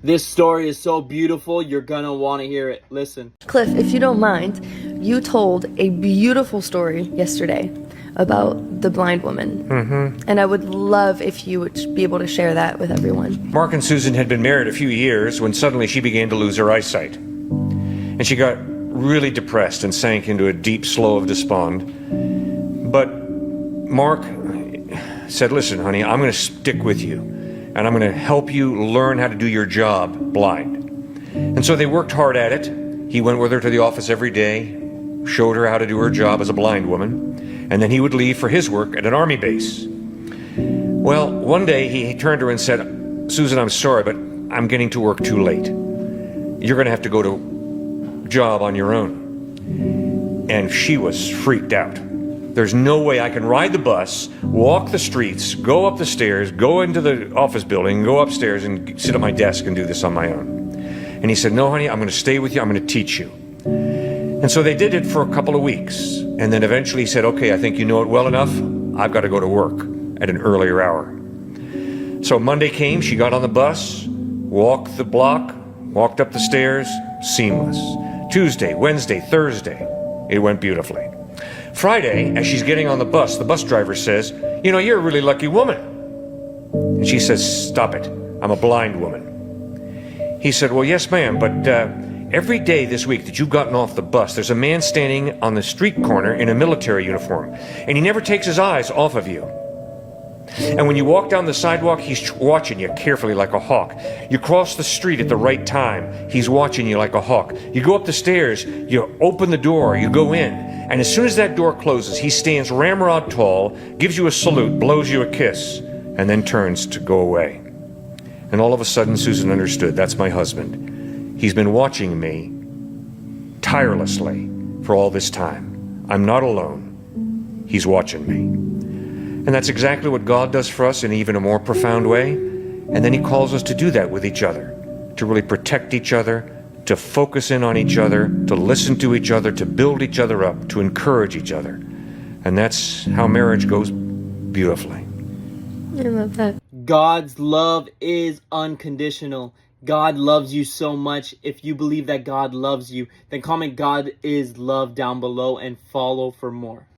This story is so beautiful, you're gonna want to hear it. Listen. Cliff, if you don't mind, you told a beautiful story yesterday about the blind woman. And I would love if you would be able to share that with everyone. Mark and Susan had been married a few years when suddenly she began to lose her eyesight. And she got really depressed and sank into a deep slough of despond. But Mark said, listen, honey, I'm going to stick with you. And I'm going to help you learn how to do your job blind. And so they worked hard at it. He went with her to the office every day, showed her how to do her job as a blind woman, and then he would leave for his work at an army base. Well, one day he turned to her and said, Susan, I'm sorry, but I'm getting to work too late. You're going to have to go to a job on your own. And she was freaked out. There's no way I can ride the bus, walk the streets, go up the stairs, go into the office building, go upstairs and sit at my desk and do this on my own. And he said, no, honey, I'm going to stay with you. I'm going to teach you. And so they did it for a couple of weeks. And then eventually he said, okay, I think you know it well enough. I've got to go to work at an earlier hour. So Monday came, she got on the bus, walked the block, walked up the stairs, seamless. Tuesday, Wednesday, Thursday, it went beautifully. Friday, as she's getting on the bus driver says, you know, you're a really lucky woman. And she says, stop it, I'm a blind woman. He said, well, yes, ma'am, but every day this week that you've gotten off the bus, there's a man standing on the street corner in a military uniform, and he never takes his eyes off of you. And when you walk down the sidewalk, he's watching you carefully like a hawk. You cross the street at the right time, he's watching you like a hawk. You go up the stairs, you open the door, you go in, and as soon as that door closes, he stands ramrod tall, gives you a salute, blows you a kiss, and then turns to go away. And all of a sudden, Susan understood, that's my husband. He's been watching me tirelessly for all this time. I'm not alone. He's watching me. And that's exactly what God does for us in even a more profound way. And then he calls us to do that with each other, to really protect each other, to focus in on each other, to listen to each other, to build each other up, to encourage each other. And that's how marriage goes beautifully. I love that. God's love is unconditional. God loves you so much. If you believe that God loves you, then comment God is love down below and follow for more.